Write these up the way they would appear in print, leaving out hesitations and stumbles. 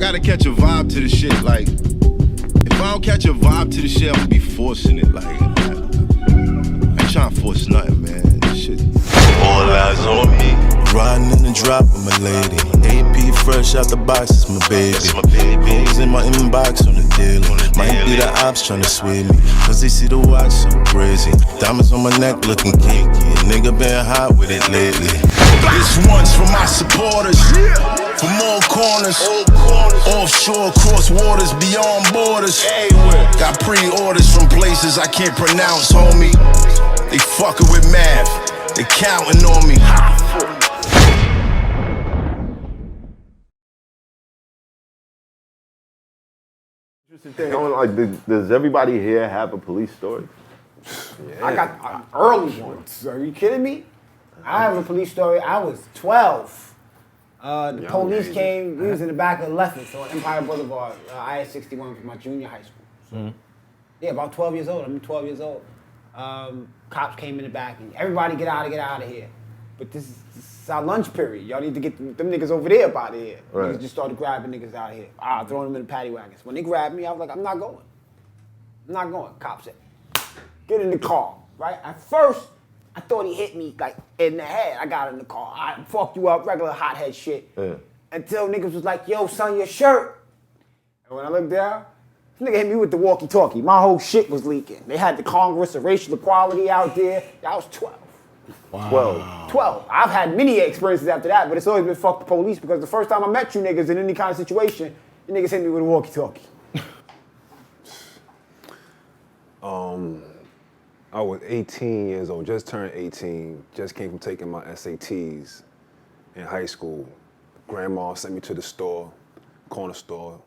gotta catch a vibe to the shit. Like, if I don't catch a vibe to the shit, I'm gonna be forcing it. Like, I ain't trying to force nothing, man. This shit. All eyes on me. Riding in the drop with my lady. AP fresh out the box, it's my baby. Hoes in my inbox on the daily. Might be the ops tryna sweep me, cause they see the watch so crazy. Diamonds on my neck looking kinky. A nigga been hot with it lately. This one's for my supporters. From all corners. Offshore, cross waters, beyond borders. Got pre-orders from places I can't pronounce, homie. They fucking with math. They counting on me. Interesting thing, like, does everybody here have a police story? Yeah. I got early ones. Are you kidding me? I have a police story. I was 12. The police came. We was in the back of Leffington, so on Empire Boulevard. I had 61 for my junior high school. So, yeah, about 12 years old. I'm 12 years old. Cops came in the back and everybody get out of here. But this is our lunch period. Y'all need to get them niggas over there up out of here. Right. Niggas just started grabbing niggas out of here. Throwing them in the paddy wagons. When they grabbed me, I was like, I'm not going. I'm not going. Cop said, get in the car, right? At first, I thought he hit me like in the head. I got in the car. I fucked you up, regular hothead shit. Yeah. Until niggas was like, yo, son, your shirt. And when I looked down, this nigga hit me with the walkie-talkie. My whole shit was leaking. They had the Congress of Racial Equality out there. I was 12. Wow. 12. I've had many experiences after that, but it's always been fuck the police because the first time I met you niggas in any kind of situation, you niggas hit me with a walkie-talkie. I was 18 years old, just turned 18, just came from taking my SATs in high school. Grandma sent me to the store, corner store.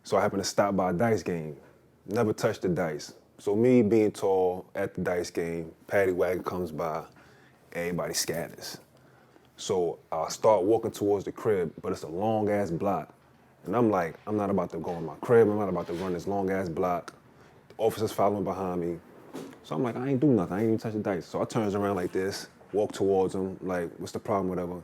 So I happened to stop by a dice game. Never touched the dice. So me being tall at the dice game, paddy wagon comes by, everybody scatters. So I start walking towards the crib, but it's a long ass block. And I'm like, I'm not about to go in my crib, I'm not about to run this long ass block. The officers following behind me. So I'm like, I ain't do nothing, I ain't even touch the dice. So I turns around like this, walk towards him, like, what's the problem, whatever.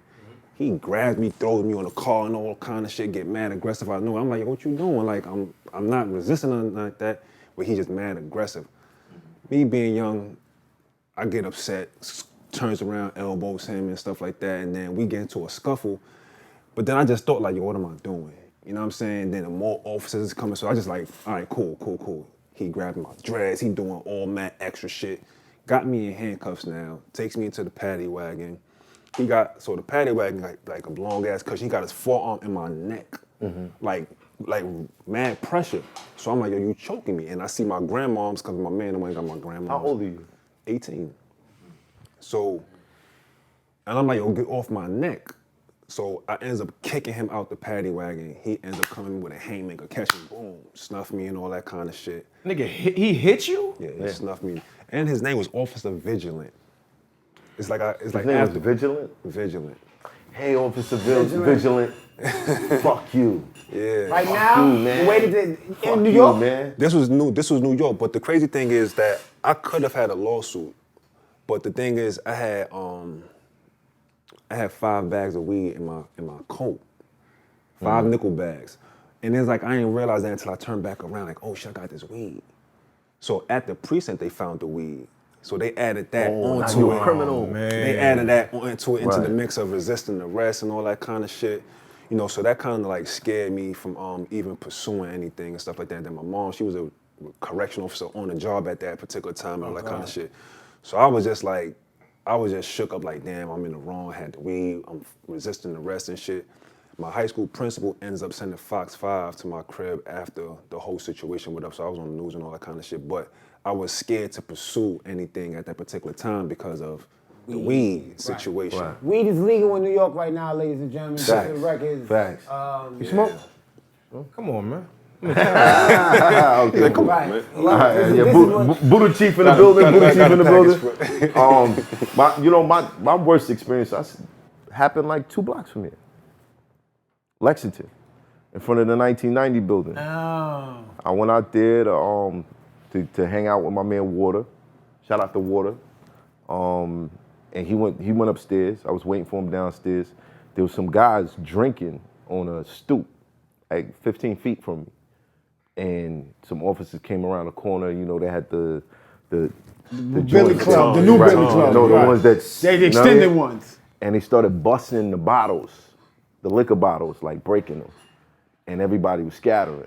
He grabs me, throws me on the car and all kind of shit, get mad, aggressive. I know. I'm like, what you doing? Like, I'm not resisting nothing like that, but he's just mad, aggressive. Me being young, I get upset, turns around, elbows him and stuff like that, and then we get into a scuffle. But then I just thought, like, yo, what am I doing? You know what I'm saying? Then more officers is coming, so I just like, all right, cool. He grabbing my dreads, he doing all mad extra shit. Got me in handcuffs now, takes me into the paddy wagon. The paddy wagon like a long ass cushion. He got his forearm in my neck, like mad pressure. So I'm like, yo, you choking me. And I see my grandmoms, cause my man ain't got my grandma. How old are you? 18. So, and I'm like, yo, get off my neck. So I ends up kicking him out the paddy wagon. He ends up coming with a haymaker, catching, boom, snuff me and all that kind of shit. Nigga, he hit you? Yeah, he snuffed me. And his name was Officer Vigilant. His name was Vigilant? Vigilant. Hey, Officer Vigilant. Fuck you. Yeah. Right now, you, man. the way that in New York, man. This was New York, but the crazy thing is that I could have had a lawsuit, but the thing is I had 5 bags of weed in my coat, 5 nickel bags, and it's like I didn't realize that until I turned back around, like, oh shit, I got this weed. So at the precinct they found the weed. So they added that onto it. Criminal. Man. They added that into the mix of resisting arrest and all that kind of shit. You know, so that kind of like scared me from even pursuing anything and stuff like that. Then my mom, she was a correctional officer on the job at that particular time and all that kind of shit. So I was just shook up like, damn, I'm in the wrong, I had the weed, I'm resisting arrest and shit. My high school principal ends up sending Fox 5 to my crib after the whole situation with us. So I was on the news and all that kind of shit. But I was scared to pursue anything at that particular time because of the weed situation. Right. Weed is legal in New York right now, ladies and gentlemen. Facts. You smoke? Come on, man. Okay. Come on, man. All right, yeah, Buddha Chief in the building. My worst experience happened like 2 blocks from here. Lexington, in front of the 1990 building. Oh. I went out there to hang out with my man Water. Shout out to Water. And he went upstairs. I was waiting for him downstairs. There was some guys drinking on a stoop like 15 feet from me. And some officers came around the corner, you know, they had the Billy joints, Club, the new right, Billy Club. no, the right. ones that They the you know what I extended mean? ones. And they started busting the bottles, the liquor bottles, like breaking them. And everybody was scattering.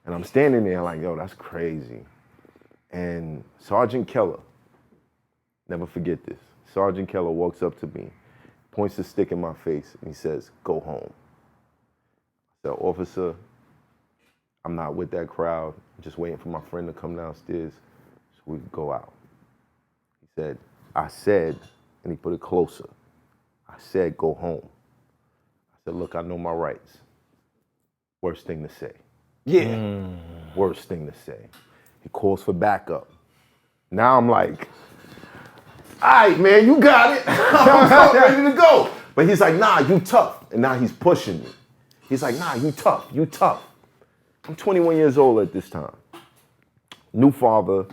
And I'm standing there like, yo, that's crazy. And Sergeant Keller, never forget this. Sergeant Keller walks up to me, points a stick in my face, and he says, go home. I said, officer, I'm not with that crowd. I'm just waiting for my friend to come downstairs so we can go out. He said, I said, and he put it closer. I said, go home. I said, look, I know my rights. Worst thing to say. Yeah. Worst thing to say. He calls for backup. Now I'm like, all right, man, you got it. I'm ready to go. But he's like, nah, you tough. And now he's pushing me. He's like, nah, you tough, you tough. I'm 21 years old at this time. New father.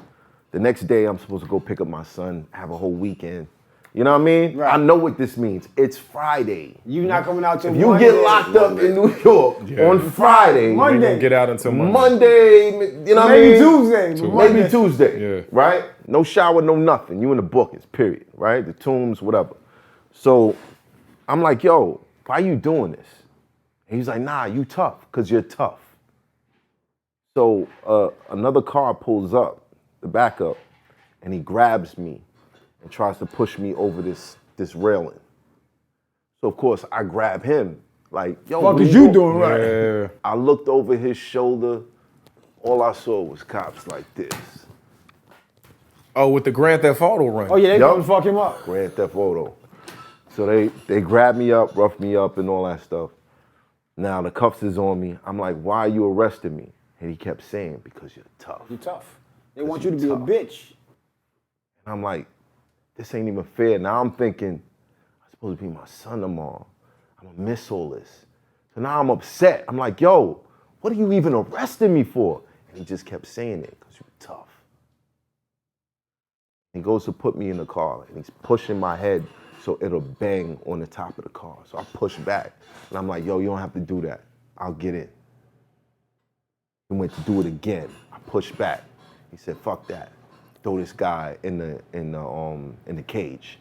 The next day, I'm supposed to go pick up my son, have a whole weekend. You know what I mean? Right. I know what this means. It's Friday. You not coming out till If you Monday. get locked up in New York on Friday, Monday. You don't get out until Monday. Monday, you know what I Maybe mean? Tuesday. Maybe Monday. Tuesday, Yeah. right? No shower, no nothing. You in the bookings, period, right? The tombs, whatever. So I'm like, yo, why you doing this? And he's like, nah, you tough, because you're tough. So another car pulls up, the backup, and he grabs me and tries to push me over this railing. So of course I grab him, like, yo, What what is you doing right? Yeah. I looked over his shoulder, all I saw was cops like this. Oh, with the Grand Theft Auto run. Oh yeah, they Yup. gonna fuck him up. Grand Theft Auto. So they grabbed me up, roughed me up and all that stuff. Now the cuffs is on me. I'm like, why are you arresting me? And he kept saying, because you're tough. You tough. They want you to be tough. a bitch. And I'm like, this ain't even fair. Now I'm thinking, I'm supposed to be my son tomorrow. I'm gonna miss all this. So now I'm upset. I'm like, yo, what are you even arresting me for? And he just kept saying it, because you're tough. He goes to put me in the car, and he's pushing my head so it'll bang on the top of the car. So I push back, and I'm like, yo, you don't have to do that. I'll get in. He went to do it again. I pushed back. He said, fuck that. Throw this guy in the cage.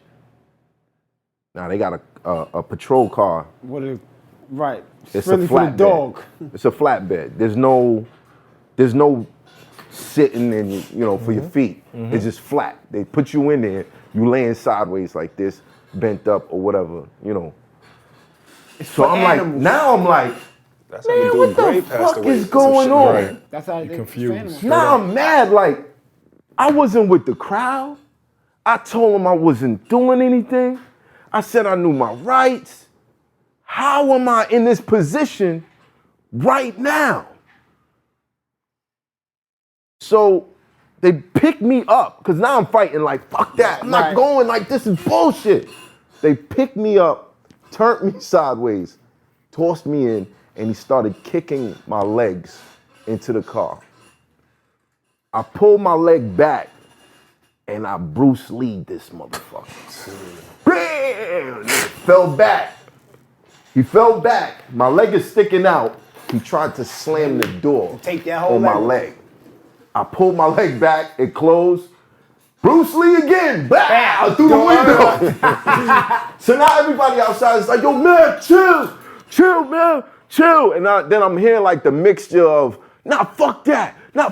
Now they got a patrol car. Right. It's really a for the flatbed. dog. It's a flatbed. There's no sitting and for your feet. It's just flat. They put you in there. You laying sideways like this, bent up or whatever. So I'm animals. like, now I'm like, That's how man, the what dude the Gray passed fuck away. is going on? Right. That's how they confused. Now I'm mad. Like, I wasn't with the crowd. I told him I wasn't doing anything. I said I knew my rights. How am I in this position right now? So they picked me up, because now I'm fighting like, fuck that. I'm not Right. going, like, this is bullshit. They picked me up, turned me sideways, tossed me in, and he started kicking my legs into the car. I pulled my leg back, and I Bruce Lee'd this motherfucker. Bam! Fell back. He fell back. My leg is sticking out. He tried to slam the door Take that whole on my leg. leg. I pulled my leg back. It closed. Bruce Lee again. Bow through the window. So now everybody outside is like, yo, man, chill, man, chill. And then I'm hearing like the mixture of, nah, fuck that. The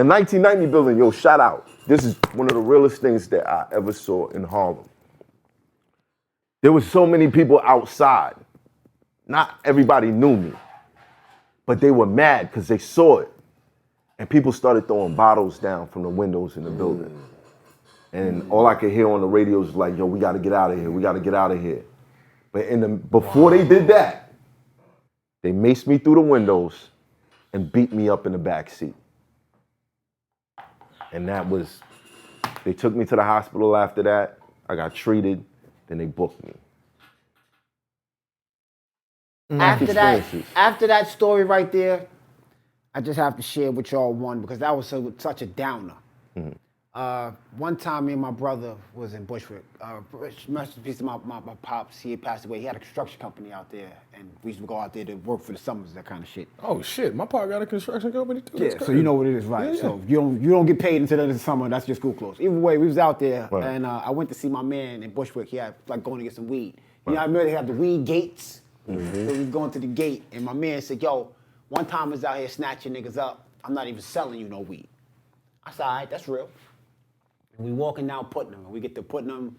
1990 building, yo, shout out. This is one of the realest things that I ever saw in Harlem. There was so many people outside. Not everybody knew me, but they were mad because they saw it. And people started throwing bottles down from the windows in the building. And all I could hear on the radio was like, yo, we gotta get out of here. We gotta get out of here. But before they did that, they maced me through the windows and beat me up in the back seat. And they took me to the hospital after that. I got treated, then they booked me. After that, Experiences. after that story right there, I just have to share with y'all one because that was such a downer. One time, me and my brother was in Bushwick. Masterpiece of my pops, he had passed away. He had a construction company out there, and we used to go out there to work for the summers, that kind of shit. Oh shit, my pa got a construction company too. Yeah, so you know what it is, right? Yeah. So you don't get paid until the summer. That's your school clothes. Either way, we was out there, Right. and I went to see my man in Bushwick. He had like going to get some weed. You know, I remember they have the weed gates. So we was going to the gate, and my man said, "Yo, one time I was out here snatching niggas up. I'm not even selling you no weed." I said, "All right, that's real." And we walking down Putnam, and we get to Putnam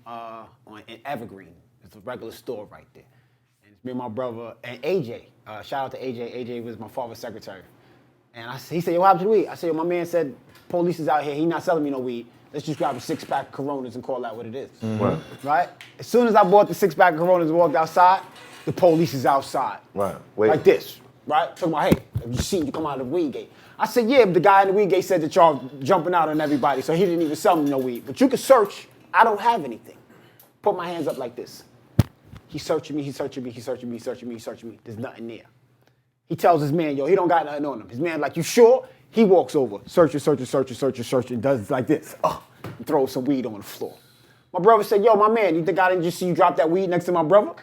in Evergreen. It's a regular store right there. And it's me and my brother and AJ. Shout out to AJ. AJ was my father's secretary. And he said, "Yo, what happened to the weed?" I said, "Yo, my man said police is out here. He not selling me no weed. Let's just grab a 6-pack of Coronas and call that what it is." Right? As soon as I bought the 6-pack of Coronas and walked outside, the police is outside. Right. Wait. Like this. Right? Talking about, "Hey, have you seen you come out of the weed gate?" I said, "Yeah, but the guy in the weed gate said that y'all jumping out on everybody, so he didn't even sell me no weed. But you can search. I don't have anything." Put my hands up like this. He's searching me, he's searching me, he's searching me, he's searching me, he's searching me. There's nothing there. He tells his man, "Yo, he don't got nothing on him." His man like, "You sure?" He walks over, searching, does like this. And throws some weed on the floor. My brother said, "Yo, my man, you think I didn't just see you drop that weed next to my brother?"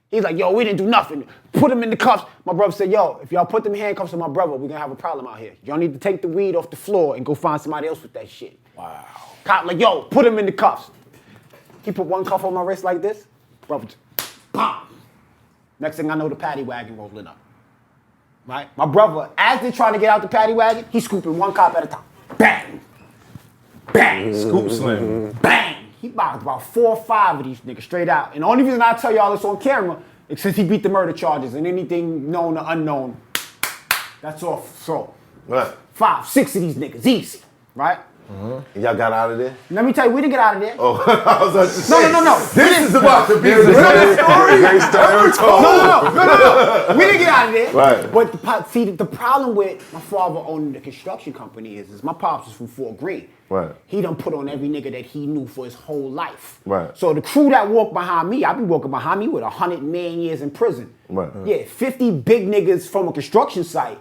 He's like, "Yo, we didn't do nothing. Put him in the cuffs." My brother said, "Yo, if y'all put them handcuffs on my brother, we're gonna have a problem out here. Y'all need to take the weed off the floor and go find somebody else with that shit." Wow. Cop like, "Yo, put him in the cuffs." He put one cuff on my wrist like this. Brother, bam. Next thing I know, the paddy wagon rolling up. Right? My brother, as they're trying to get out the paddy wagon, he's scooping one cop at a time. Bang. Bang. Scoop slam. Bang! He boxed about 4 or 5 of these niggas straight out. And the only reason I tell y'all this on camera is since he beat the murder charges and anything known or unknown, that's all. So, Right. 5, 6 of these niggas, easy, right? And y'all got out of there? Let me tell you, we didn't get out of there. Oh, I was about to say. No. This is about to be the greatest story. No. We didn't get out of there. Right. But the problem with my father owning the construction company is my pops was from Fort Greene. Right. He done put on every nigga that he knew for his whole life. Right. So the crew that walked behind me, I be walking behind me with 100 man years in prison. Right. Yeah, 50 big niggas from a construction site.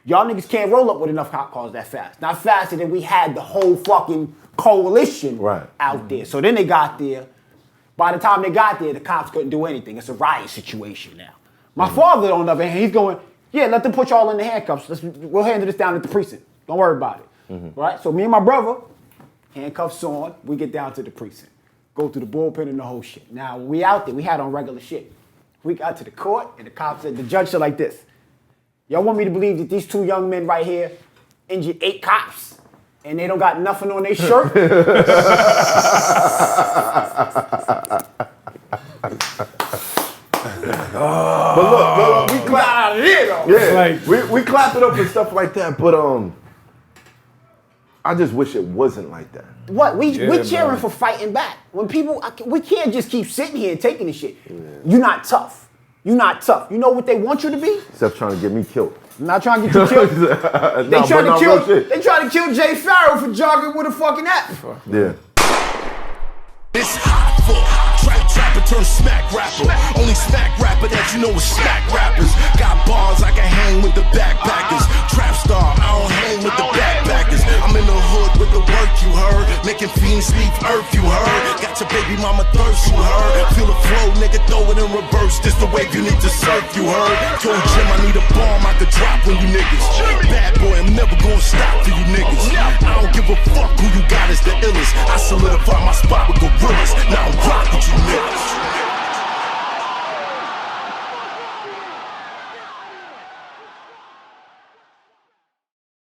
Y'all niggas can't roll up with enough cop cars that fast. Not faster than we had the whole fucking coalition out there. So then they got there. By the time they got there, the cops couldn't do anything. It's a riot situation now. My father, on the other hand, he's going, "Yeah, let them put y'all in the handcuffs. We'll handle this down at the precinct. Don't worry about it." Right? So me and my brother, handcuffs on, we get down to the precinct. Go through the bullpen and the whole shit. Now, when we out there, we had on regular shit. We got to the court, and the cop said, the judge said like this, "Y'all want me to believe that these 2 young men right here injured 8 cops and they don't got nothing on their shirt?" But look, we clap out of here, though. Yeah, we clap it up and stuff like that, but I just wish it wasn't like that. What? We cheering for fighting back. When people, we can't just keep sitting here and taking this shit. You're not tough. You're not tough. You know what they want you to be? Except trying to get me killed. I'm not trying to get you killed. They tried to kill Jay Farrell for jogging with a fucking F. Yeah. It's hot for trapper turn smack rapper. Only smack rapper that you know is smack rappers. Got bars I can hang with the backpackers. Trap star, I don't hang with the backpackers. I'm in the hood with the work you heard. Making fiends leave earth you heard. Got your baby mama thirst you heard. Feel the flow, nigga, throw it in reverse. This the wave you need to surf you heard. Told Jim I need a bomb I could drop on you niggas. Bad boy, I'm never gonna stop for you niggas. I don't give a fuck who you got is the illest. I solidify my spot with gorillas. Now I'm rock with you niggas.